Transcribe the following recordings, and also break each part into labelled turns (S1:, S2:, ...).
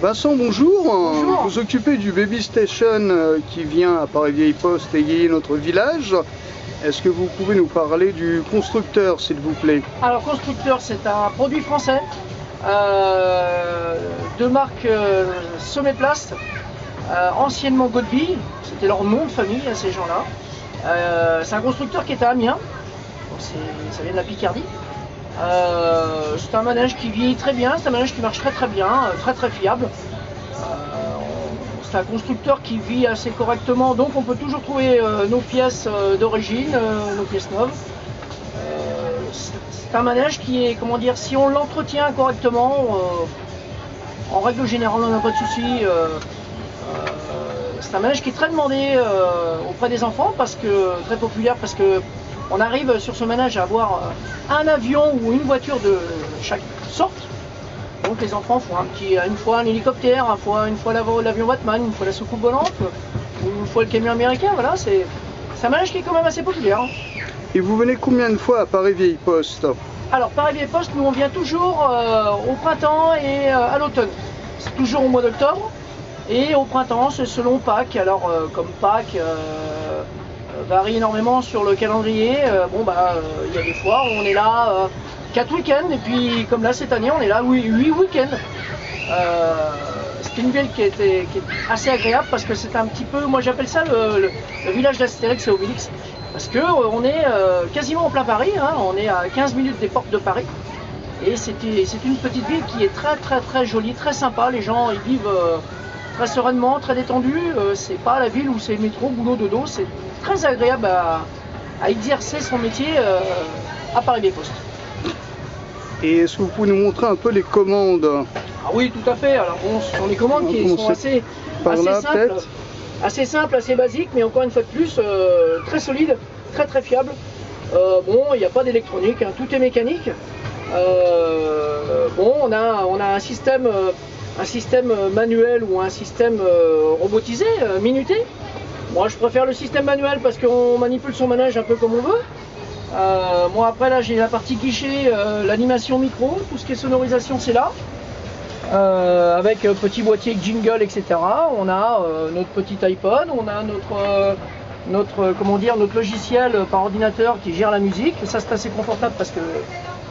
S1: Vincent, bonjour.
S2: Bonjour.
S1: Vous occupez du Baby Station qui vient à Paris-Vieille-Poste égayer notre village. Est-ce que vous pouvez nous parler du constructeur, s'il vous plaît?
S2: Alors, constructeur, c'est un produit français de marque Sommet-Plast, anciennement Godby, c'était leur nom de famille à ces gens-là. C'est un constructeur qui est à Amiens, donc ça vient de la Picardie. C'est un manège qui vieillit très bien, c'est un manège qui marche très bien, très fiable. C'est un constructeur qui vit assez correctement, donc on peut toujours trouver nos pièces d'origine, nos pièces neuves. C'est un manège qui est, comment dire, si on l'entretient correctement, en règle générale on n'a pas de soucis. C'est un manège qui est très demandé auprès des enfants, très populaire, parce que on arrive sur ce manège à avoir un avion ou une voiture de chaque sorte. Donc les enfants font une fois un hélicoptère, une fois l'avion Batman, une fois la soucoupe volante, une fois le camion américain. Voilà, c'est un manège qui est quand même assez populaire.
S1: Et vous venez combien de fois à Paris-Vieille-Poste?
S2: Alors Paris-Vieille-Poste, nous on vient toujours au printemps et à l'automne. C'est toujours au mois d'octobre. Et au printemps, c'est selon Pâques. Alors comme Pâques varie énormément sur le calendrier, y a des fois où on est là 4 week-ends, et puis comme là cette année on est là 8 week-ends. C'est une ville qui est assez agréable parce que c'est un petit peu, moi j'appelle ça le village d'Astérix et Obélix, parce que on est quasiment en plein Paris, hein, on est à 15 minutes des portes de Paris, et c'est une petite ville qui est très jolie, très sympa. Les gens ils vivent très sereinement, très détendus. C'est pas la ville où c'est métro, boulot, dodo. C'est très agréable à exercer son métier à Paris-Vieille-Poste.
S1: Et est-ce que vous pouvez nous montrer un peu les commandes?
S2: Ah oui, tout à fait. Alors bon, ce sont des commandes qui sont assez simples, assez basiques, mais encore une fois de plus, très solides, très fiables. Bon, il n'y a pas d'électronique, hein, tout est mécanique. On a un système manuel ou un système robotisé, minuté. Moi je préfère le système manuel parce qu'on manipule son manège un peu comme on veut. Moi après là j'ai la partie guichet, l'animation micro, tout ce qui est sonorisation c'est là. Avec petit boîtier jingle, etc. On a notre petit iPod, on a notre logiciel par ordinateur qui gère la musique. Ça c'est assez confortable parce que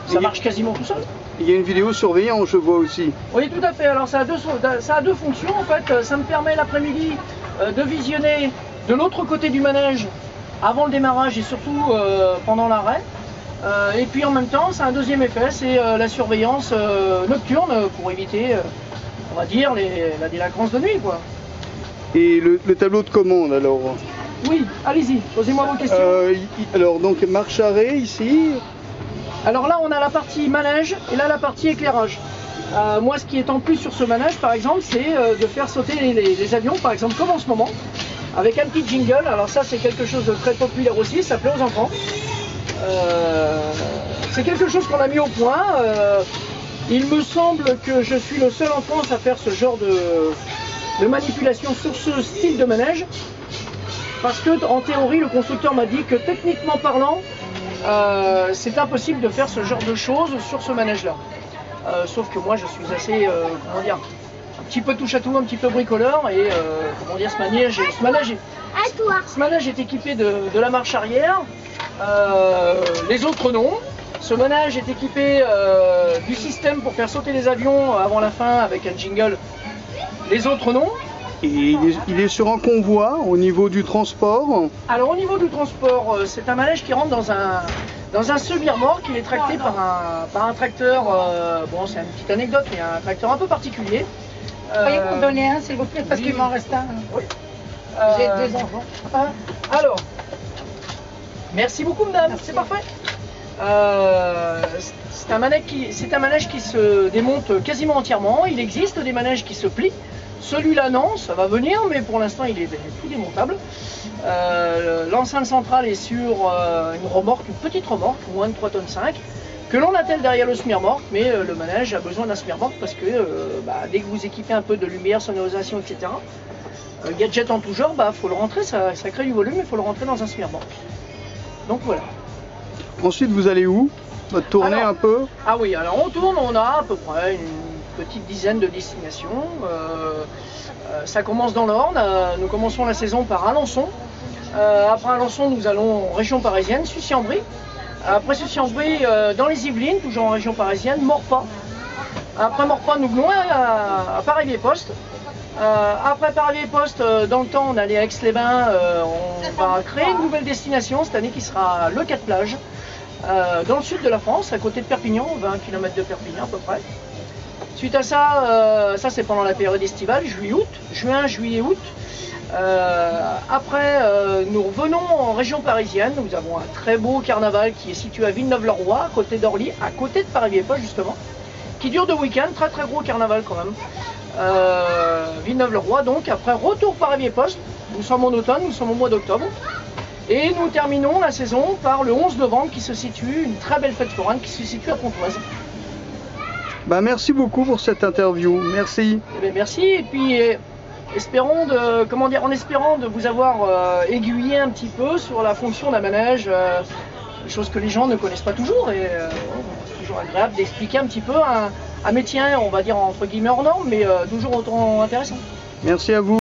S2: ça marche quasiment tout seul.
S1: Il y a une vidéosurveillance, je vois aussi.
S2: Oui, tout à fait. Alors ça a deux fonctions en fait. Ça me permet l'après-midi de visionner de l'autre côté du manège avant le démarrage et surtout pendant l'arrêt. Et puis en même temps, c'est un deuxième effet, c'est la surveillance nocturne pour éviter, on va dire, la délinquance de nuit, quoi.
S1: Et le tableau de commande alors?
S2: Oui, allez-y, posez-moi vos questions.
S1: Alors donc marche-arrêt ici.
S2: Alors là on a la partie manège et là la partie éclairage. Moi ce qui est en plus sur ce manège par exemple, c'est de faire sauter les avions, par exemple comme en ce moment, avec un petit jingle. Alors ça c'est quelque chose de très populaire aussi, ça plaît aux enfants. C'est quelque chose qu'on a mis au point. Il me semble que je suis le seul en France à faire ce genre de manipulation sur ce style de manège. Parce que en théorie le constructeur m'a dit que techniquement parlant, c'est impossible de faire ce genre de choses sur ce manège-là. Sauf que moi, je suis assez, un petit peu touche à tout, un petit peu bricoleur, et ce manège est équipé de la marche arrière. Les autres non. Ce manège est équipé du système pour faire sauter les avions avant la fin avec un jingle. Les autres non.
S1: Et il est sur un convoi au niveau du transport?
S2: Alors au niveau du transport, c'est un manège qui rentre dans un semi-remorque. Il est tracté par un tracteur, bon c'est une petite anecdote, mais un tracteur un peu particulier.
S3: Pourriez m'en donner un s'il vous plaît, parce qu'il m'en reste un.
S2: Oui.
S3: J'ai 2 enfants.
S2: Alors, merci beaucoup madame, c'est parfait. C'est un manège qui se démonte quasiment entièrement. Il existe des manèges qui se plient. Celui-là non, ça va venir, mais pour l'instant il est tout démontable. L'enceinte centrale est sur une remorque, une petite remorque, moins de 3,5 tonnes, que l'on attelle derrière le semi-remorque, mais le manège a besoin d'un semi-remorque parce que dès que vous équipez un peu de lumière, sonorisation, etc., gadget en tout genre, faut le rentrer, ça crée du volume, il faut le rentrer dans un semi-remorque. Donc voilà.
S1: Ensuite vous allez où? Tourner un peu?
S2: Ah oui, alors on tourne, on a à peu près petite dizaine de destinations. Ça commence dans l'Orne, nous commençons la saison par Alençon. Après Alençon, nous allons en région parisienne, Sucy-en-Brie. Après Sucy-en-Brie, dans les Yvelines, toujours en région parisienne, Maurepas. Après Maurepas, nous venons à Paris-Vieille-Poste. Après Paris-Vieille-Poste, dans le temps, on allait à Aix-les-Bains. On va créer une nouvelle destination cette année qui sera le Quatre-Plages, dans le sud de la France, à côté de Perpignan, 20 km de Perpignan à peu près. Suite à ça, ça c'est pendant la période estivale, juin, juillet, août. Après, nous revenons en région parisienne. Nous avons un très beau carnaval qui est situé à Villeneuve-le-Roi, à côté d'Orly, à côté de Paris-Vieille-Poste justement, qui dure 2 week-ends, très très gros carnaval quand même. Villeneuve-le-Roi donc, après retour Paris-Vieille-Poste, nous sommes en automne, nous sommes au mois d'octobre. Et nous terminons la saison par le 11 novembre qui se situe, une très belle fête foraine qui se situe à Pontoise.
S1: Bah, merci beaucoup pour cette interview, merci.
S2: Eh bien, merci, et puis espérons en espérant de vous avoir aiguillé un petit peu sur la fonction d'un manège, chose que les gens ne connaissent pas toujours, et c'est toujours agréable d'expliquer un petit peu un métier, on va dire entre guillemets hors norme, mais toujours autant intéressant.
S1: Merci à vous.